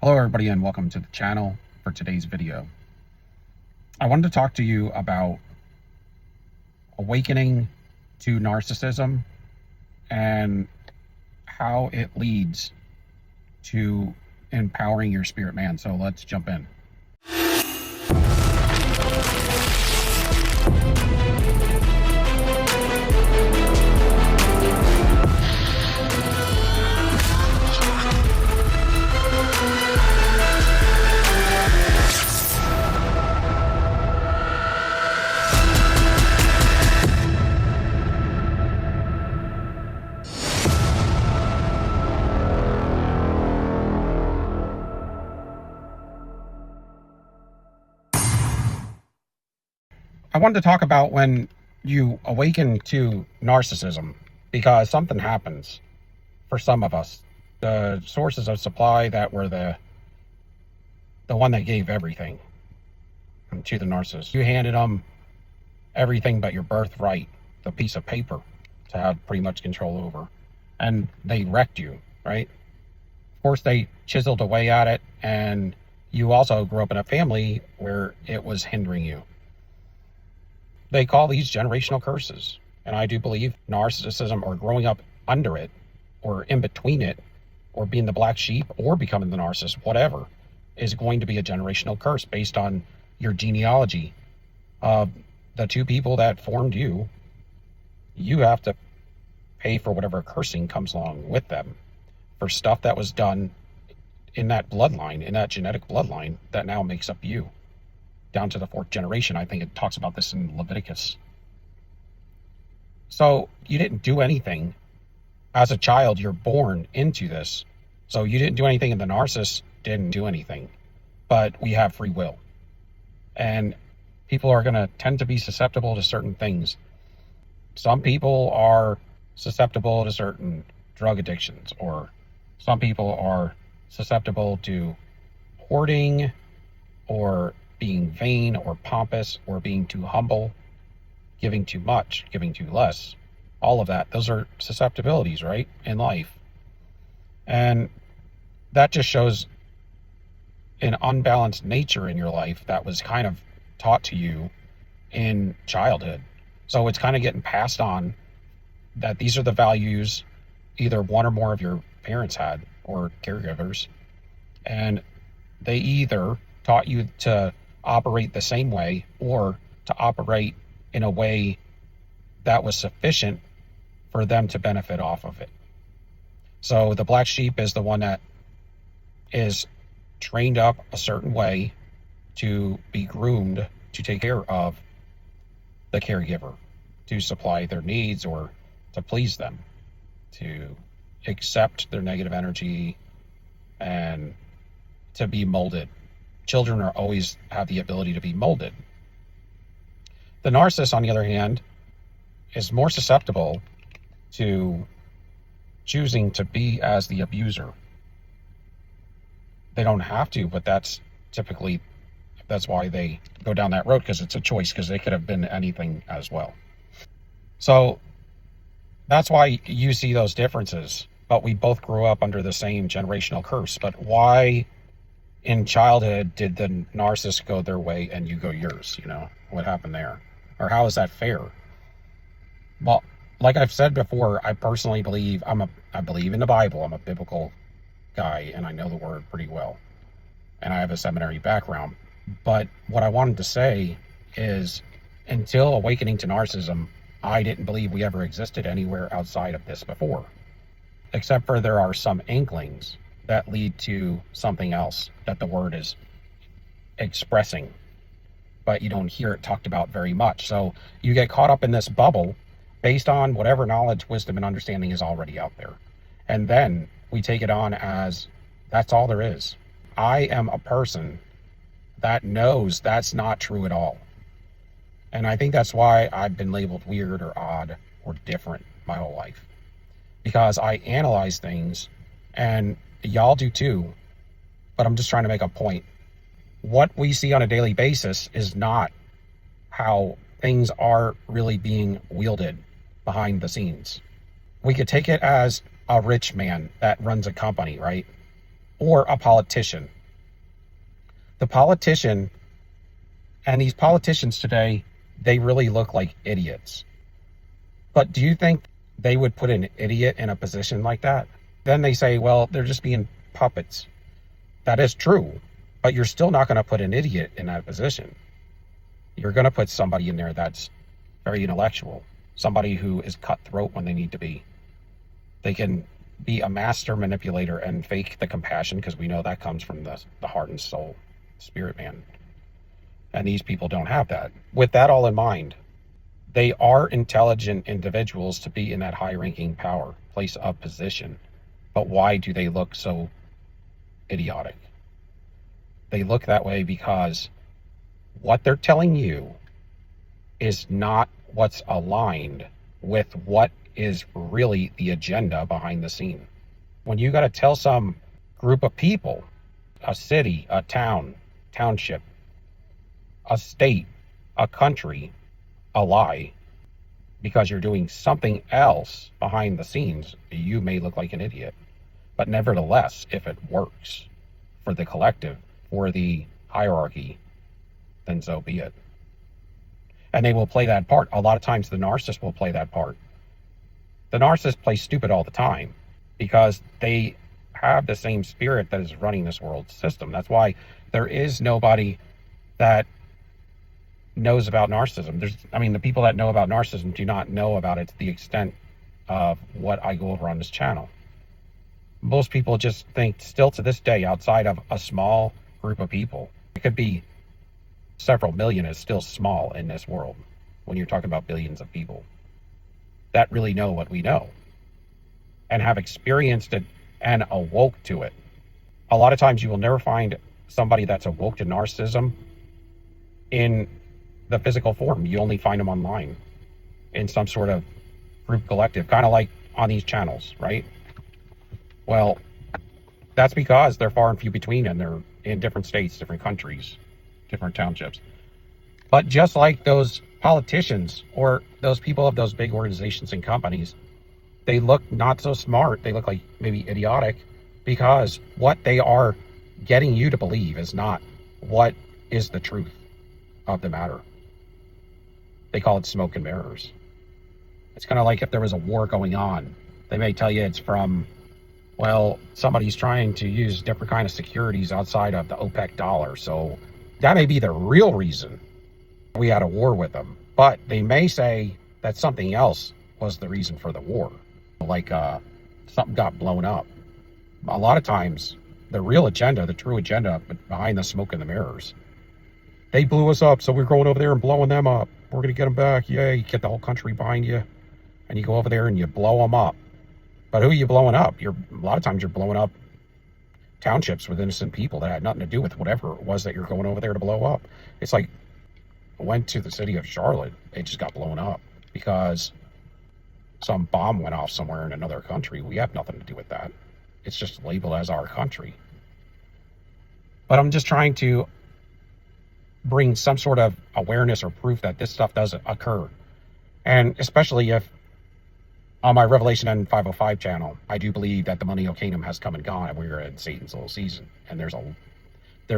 Hello everybody and welcome to the channel for today's video. I wanted to talk to you about awakening to narcissism and how it leads to empowering your spirit man. So let's jump in. I wanted to talk about when you awaken to narcissism, because something happens for some of us. The sources of supply that were the one that gave everything to the narcissist. You handed them everything but your birthright, the piece of paper to have pretty much control over. And they wrecked you, right? Of course, they chiseled away at it, and you also grew up in a family where it was hindering you. They call these generational curses. And I do believe narcissism, or growing up under it, or in between it, or being the black sheep, or becoming the narcissist, whatever, is going to be a generational curse based on your genealogy. The two people that formed you, you have to pay for whatever cursing comes along with them for stuff that was done in that bloodline, in that genetic bloodline that now makes up you. Down to the 4th generation. I think it talks about this in Leviticus. So you didn't do anything. As a child, you're born into this. So you didn't do anything, and the narcissist didn't do anything. But we have free will. And people are going to tend to be susceptible to certain things. Some people are susceptible to certain drug addictions, or some people are susceptible to hoarding, or being vain or pompous, or being too humble, giving too much, giving too less. All of that, those are susceptibilities, right, in life. And that just shows an unbalanced nature in your life that was kind of taught to you in childhood. So it's kind of getting passed on that these are the values either one or more of your parents had, or caregivers, and they either taught you to operate the same way, or to operate in a way that was sufficient for them to benefit off of it. So the black sheep is the one that is trained up a certain way to be groomed to take care of the caregiver, to supply their needs, or to please them, to accept their negative energy, and to be molded. Children are always have the ability to be molded. The narcissist, on the other hand, is more susceptible to choosing to be as the abuser. They don't have to, but that's why they go down that road, because it's a choice, because they could have been anything as well. So that's why you see those differences. But we both grew up under the same generational curse. But why in childhood did the narcissist go their way and you go yours? What happened there? Or how is that fair? Well, like I've said before, I personally believe I believe in the Bible. I'm a biblical guy, and I know the word pretty well, and I have a seminary background. But what I wanted to say is, until awakening to narcissism, I didn't believe we ever existed anywhere outside of this before, except for there are some inklings that lead to something else that the word is expressing, but you don't hear it talked about very much. So you get caught up in this bubble based on whatever knowledge, wisdom, and understanding is already out there. And then we take it on as that's all there is. I am a person that knows that's not true at all. And I think that's why I've been labeled weird or odd or different my whole life, because I analyze things, and y'all do too, but I'm just trying to make a point. What we see on a daily basis is not how things are really being wielded behind the scenes. We could take it as a rich man that runs a company, right? or a politician. The politician, and these politicians today, they really look like idiots. But do you think they would put an idiot in a position like that? Then they say, well, they're just being puppets. That is true, but you're still not going to put an idiot in that position. You're going to put somebody in there that's very intellectual, somebody who is cutthroat when they need to be. They can be a master manipulator and fake the compassion, because we know that comes from the heart and soul, spirit man. And these people don't have that. With that all in mind, they are intelligent individuals to be in that high-ranking power, place of position. But why do they look so idiotic? They look that way because what they're telling you is not what's aligned with what is really the agenda behind the scene. When you got to tell some group of people, a city, a town, township, a state, a country, a lie, because you're doing something else behind the scenes, you may look like an idiot. But nevertheless, if it works for the collective, for the hierarchy, then so be it. And they will play that part. A lot of times the narcissist will play that part. The narcissist plays stupid all the time because they have the same spirit that is running this world system. That's why there is nobody that knows about narcissism. The people that know about narcissism do not know about it to the extent of what I go over on this channel. Most people just think, still to this day, outside of a small group of people, it could be several million, is still small in this world when you're talking about billions of people that really know what we know and have experienced it and awoke to it. A lot of times you will never find somebody that's awoke to narcissism in the physical form. You only find them online in some sort of group collective, kind of like on these channels, right? Well, that's because they're far and few between, and they're in different states, different countries, different townships. But just like those politicians or those people of those big organizations and companies, they look not so smart. They look like maybe idiotic because what they are getting you to believe is not what is the truth of the matter. They call it smoke and mirrors. It's kind of like if there was a war going on, they may tell you it's from, well, somebody's trying to use different kind of securities outside of the OPEC dollar. So that may be the real reason we had a war with them. But they may say that something else was the reason for the war. Like something got blown up. A lot of times, the real agenda, the true agenda behind the smoke and the mirrors, they blew us up, so we're going over there and blowing them up. We're going to get them back. Yay, you get the whole country behind you. And you go over there and you blow them up. But who are you blowing up? A lot of times you're blowing up townships with innocent people that had nothing to do with whatever it was that you're going over there to blow up. It's like, I went to the city of Charlotte. It just got blown up because some bomb went off somewhere in another country. We have nothing to do with that. It's just labeled as our country. But I'm just trying to bring some sort of awareness or proof that this stuff does occur. And especially if on my Revelation N 505 channel, I do believe that the Millennial Kingdom has come and gone, and we're in Satan's little season. And there's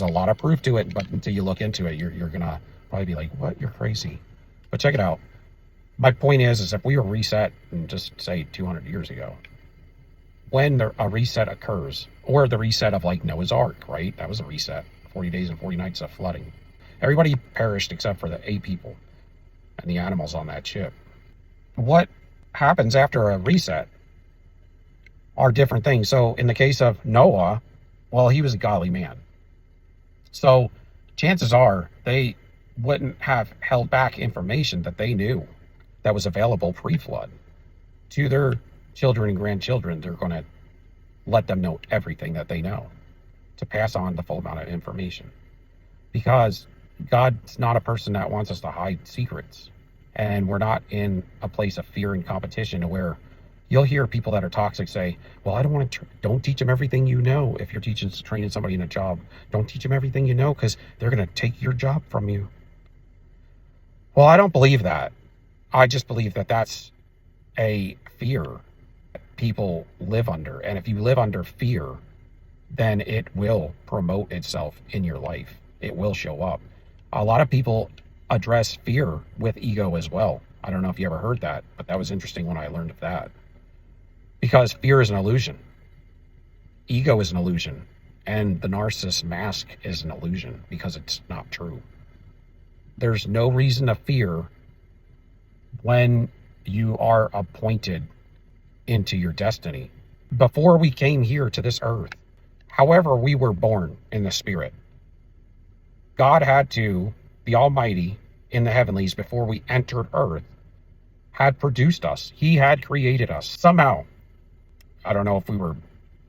a lot of proof to it, but until you look into it, you're gonna probably be like, what? You're crazy. But check it out. My point is if we were reset in just say 200 years ago, when a reset occurs, or the reset of like Noah's Ark, right? That was a reset. 40 days and 40 nights of flooding. Everybody perished except for the 8 people and the animals on that ship. What happens after a reset are different things. So in the case of Noah, well, he was a godly man. So chances are they wouldn't have held back information that they knew that was available pre-flood to their children and grandchildren. They're going to let them know everything that they know to pass on the full amount of information, because God's not a person that wants us to hide secrets. And we're not in a place of fear and competition where you'll hear people that are toxic say, well, I don't want to, don't teach them everything you know. If you're training somebody in a job, don't teach them everything you know, because they're going to take your job from you. Well, I don't believe that. I just believe that that's a fear that people live under. And if you live under fear, then it will promote itself in your life. It will show up. A lot of people address fear with ego as well. I don't know if you ever heard that, but that was interesting when I learned of that. Because fear is an illusion. Ego is an illusion. And the narcissist mask is an illusion because it's not true. There's no reason to fear when you are appointed into your destiny. Before we came here to this earth, however we were born in the spirit, God had to, the Almighty in the heavenlies, before we entered earth, had produced us. He had created us somehow. I don't know if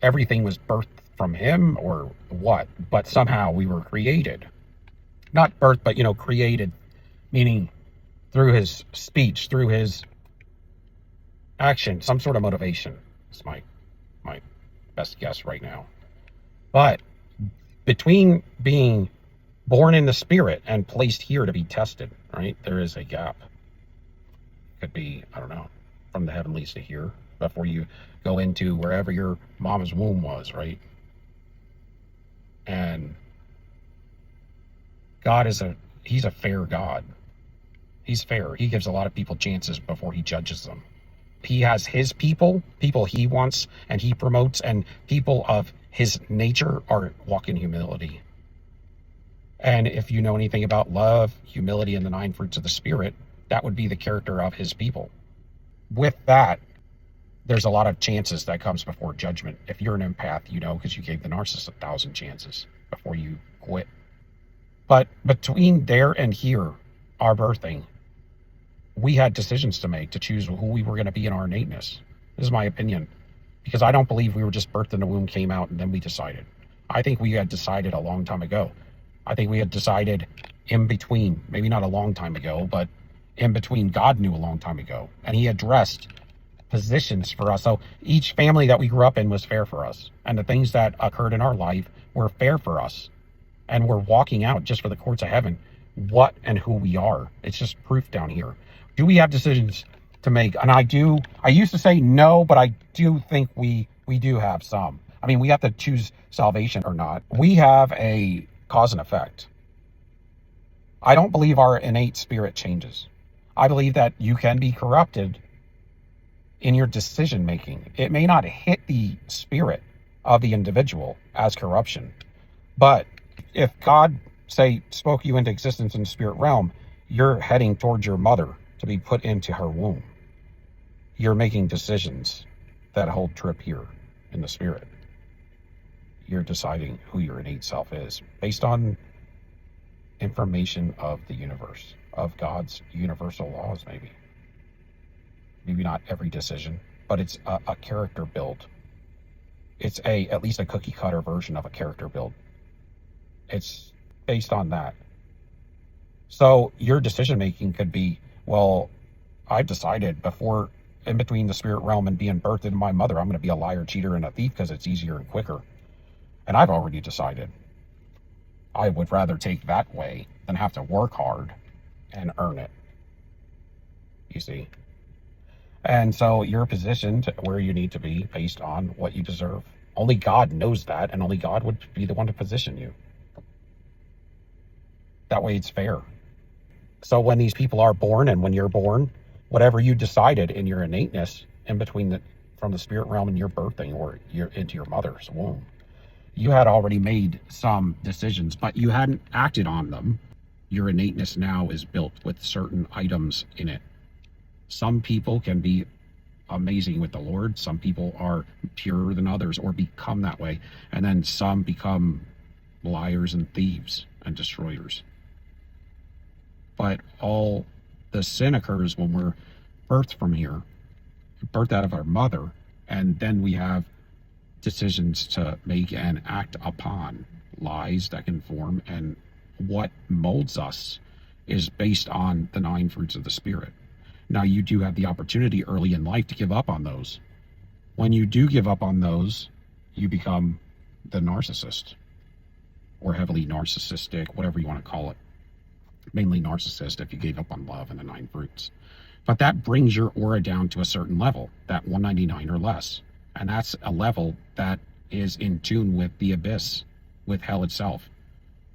everything was birthed from him or what, but somehow we were created. Not birthed, but, created, meaning through his speech, through his action, some sort of motivation. It's my best guess right now. But between being born in the spirit and placed here to be tested, right, there is a gap. Could be, I don't know, from the heavenlies to here, before you go into wherever your mom's womb was, right? And God he's a fair God. He's fair. He gives a lot of people chances before he judges them. He has his people he wants and he promotes, and people of his nature walk in humility. And if you know anything about love, humility, and the 9 fruits of the Spirit, that would be the character of his people. With that, there's a lot of chances that comes before judgment. If you're an empath, because you gave the narcissist 1,000 chances before you quit. But between there and here, our birthing, we had decisions to make to choose who we were going to be in our innateness. This is my opinion, because I don't believe we were just birthed in the womb, came out, and then we decided. I think we had decided a long time ago. I think we had decided in between, maybe not a long time ago, but in between. God knew a long time ago, and he addressed positions for us. So each family that we grew up in was fair for us, and the things that occurred in our life were fair for us, and we're walking out just for the courts of heaven what and who we are. It's just proof down here. Do we have decisions to make? And I used to say no, but I do think we do have some. I mean, we have to choose salvation or not. We have a cause and effect. I don't believe our innate spirit changes. I believe that you can be corrupted in your decision making. It may not hit the spirit of the individual as corruption, but if God, say, spoke you into existence in the spirit realm, you're heading towards your mother to be put into her womb. You're making decisions that hold trip here in the spirit. You're deciding who your innate self is based on information of the universe, of God's universal laws, maybe. Maybe not every decision, but it's a character build. It's at least a cookie cutter version of a character build. It's based on that. So your decision making could be, well, I've decided in between the spirit realm and being birthed into my mother, I'm going to be a liar, cheater, and a thief because it's easier and quicker. And I've already decided I would rather take that way than have to work hard and earn it. You see? And so you're positioned where you need to be based on what you deserve. Only God knows that, and only God would be the one to position you. That way it's fair. So when these people are born, and when you're born, whatever you decided in your innateness in between from the spirit realm and your birthing or into your mother's womb, you had already made some decisions, but you hadn't acted on them. Your innateness now is built with certain items in it. Some people can be amazing with the Lord. Some people are purer than others or become that way. And then some become liars and thieves and destroyers. But all the sin occurs when we're birthed from here, birthed out of our mother, and then we have decisions to make and act upon, lies that can form, and what molds us is based on the 9 fruits of the Spirit. Now, you do have the opportunity early in life to give up on those. When you do give up on those, you become the narcissist, or heavily narcissistic, whatever you want to call it. Mainly narcissist if you gave up on love and the 9 fruits. But that brings your aura down to a certain level, that 199 or less. And that's a level that is in tune with the abyss, with hell itself.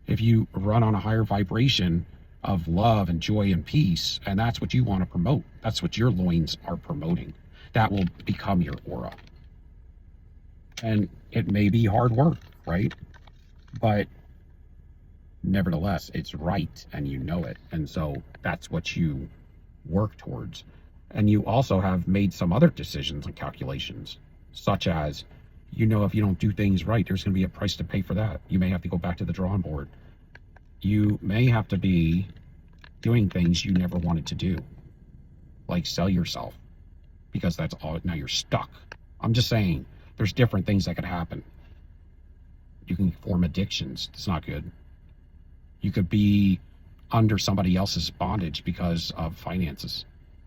If you run on a higher vibration of love and joy and peace, and that's what you want to promote, that's what your loins are promoting, that will become your aura. And it may be hard work, right? But nevertheless, it's right, and you know it. And so that's what you work towards. And you also have made some other decisions and calculations, such as, you know, if you don't do things right, there's going to be a price to pay for that. You may have to go back to the drawing board. You may have to be doing things you never wanted to do, like sell yourself, because that's all. Now you're stuck. I'm just saying, there's different things that could happen. You can form addictions. It's not good. You could be under somebody else's bondage because of finances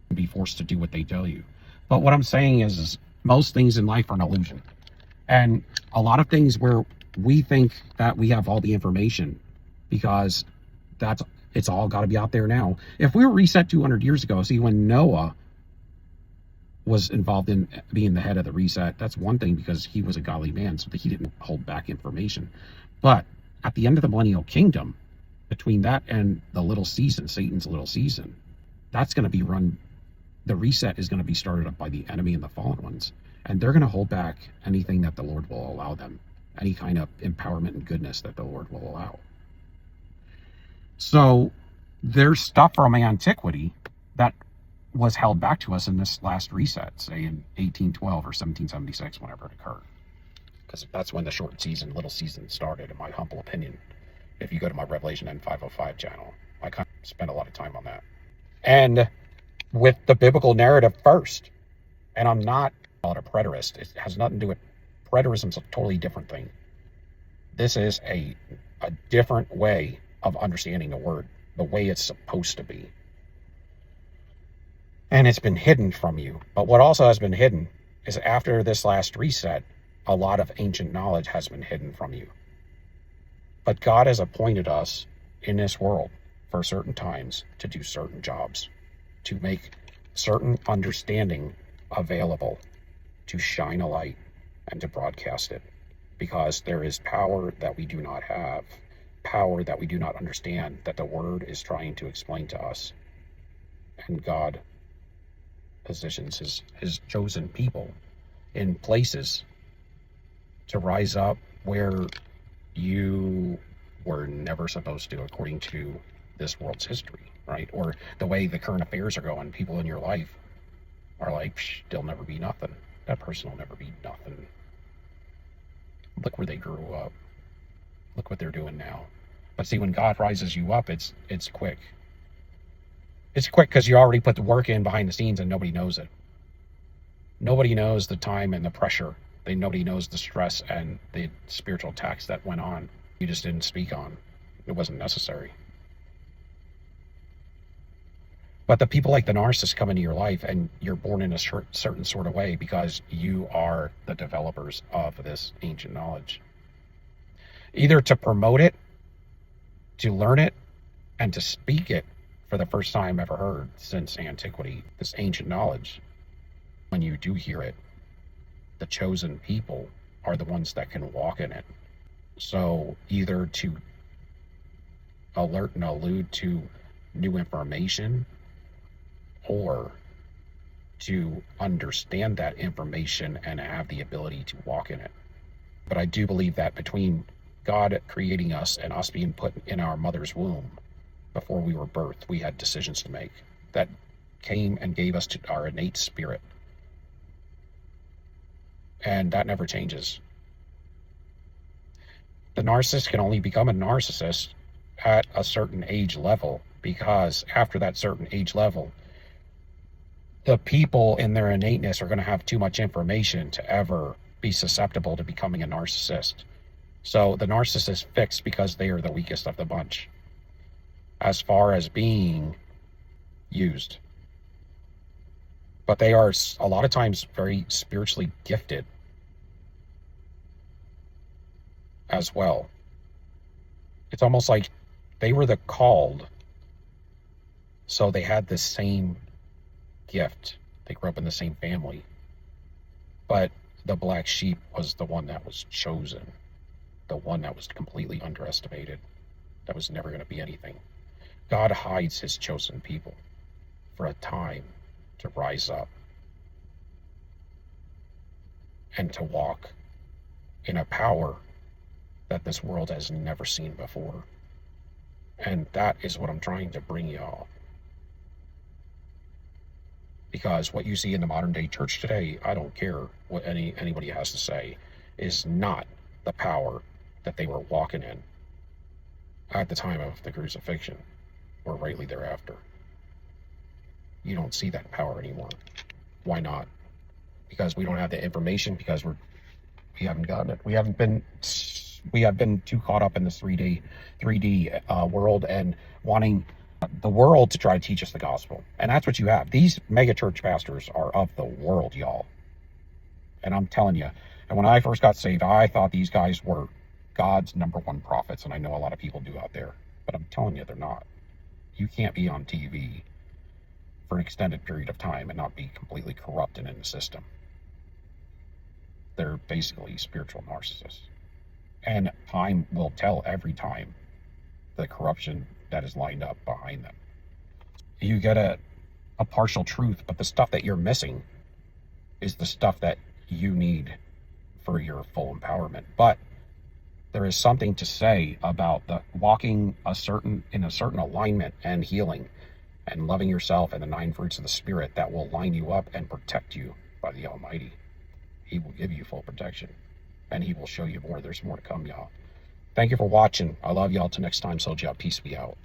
and be forced to do what they tell you. But what I'm saying is most things in life are an illusion. And a lot of things where we think that we have all the information because it's all got to be out there now. If we were reset 200 years ago, see, when Noah was involved in being the head of the reset, that's one thing because he was a godly man, so that he didn't hold back information. But at the end of the Millennial Kingdom, between that and the little season, Satan's little season, that's going to be run. The reset is going to be started up by the enemy and the fallen ones. And they're going to hold back anything that the Lord will allow them, any kind of empowerment and goodness that the Lord will allow. So there's stuff from antiquity that was held back to us in this last reset, say in 1812 or 1776, whenever it occurred. Because that's when the short season, little season started, in my humble opinion. If you go to my Revelation N505 channel, I kind of spend a lot of time on that. And with the biblical narrative first. And I'm not a preterist. It has nothing to do with preterism's a totally different thing. This is a different way of understanding the word, the way it's supposed to be. And it's been hidden from you. But what also has been hidden is after this last reset, a lot of ancient knowledge has been hidden from you. But God has appointed us in this world for certain times to do certain jobs, to make certain understanding available, to shine a light and to broadcast it. Because there is power that we do not have, power that we do not understand, that the word is trying to explain to us. And God positions his chosen people in places to rise up where you were never supposed to, according to this world's history, right? Or the way the current affairs are going, people in your life are like, they'll never be nothing. That person will never be nothing. Look where they grew up. Look what they're doing now. But see, when God rises you up, it's quick. It's quick because you already put the work in behind the scenes and nobody knows it. Nobody knows the time and the pressure. Nobody knows the stress and the spiritual attacks that went on. You just didn't speak on. It wasn't necessary. But the people like the narcissist come into your life and you're born in a certain sort of way because you are the developers of this ancient knowledge. Either to promote it, to learn it, and to speak it for the first time ever heard since antiquity, this ancient knowledge. When you do hear it, the chosen people are the ones that can walk in it. So either to alert and allude to new information, or to understand that information and have the ability to walk in it. But I do believe that between God creating us and us being put in our mother's womb before we were birthed, we had decisions to make that came and gave us to our innate spirit. And that never changes. The narcissist can only become a narcissist at a certain age level, because after that certain age level, the people in their innateness are going to have too much information to ever be susceptible to becoming a narcissist. So the narcissist is fixed because they are the weakest of the bunch as far as being used. But they are a lot of times very spiritually gifted as well. It's almost like they were the called, so they had the same gift. They grew up in the same family, but The black sheep was the one that was chosen, the one that was completely underestimated, that was never going to be anything. God hides his chosen people for a time to rise up and to walk in a power that this world has never seen before. And that is what I'm trying to bring y'all. Because what you see in the modern day church today, I don't care what anybody has to say, is not the power that they were walking in at the time of the crucifixion or rightly thereafter. You don't see that power anymore. Why not? Because we don't have the information, because we haven't gotten it. We have been too caught up in this 3D world and wanting the world to try to teach us the gospel. And that's what you have. These mega church pastors are of the world, y'all. And I'm telling you, and when I first got saved, I thought these guys were God's #1 prophets. And I know a lot of people do out there, but I'm telling you, they're not. You can't be on TV for an extended period of time and not be completely corrupted in the system. They're basically spiritual narcissists. And time will tell every time the corruption that is lined up behind them. You get a partial truth, but the stuff that you're missing is the stuff that you need for your full empowerment. But there is something to say about the walking in a certain alignment and healing and loving yourself and the 9 fruits of the Spirit that will line you up and protect you by the Almighty. He will give you full protection, and he will show you more. There's more to come, y'all. Thank you for watching. I love y'all. Till next time, Soul Job. Peace be out.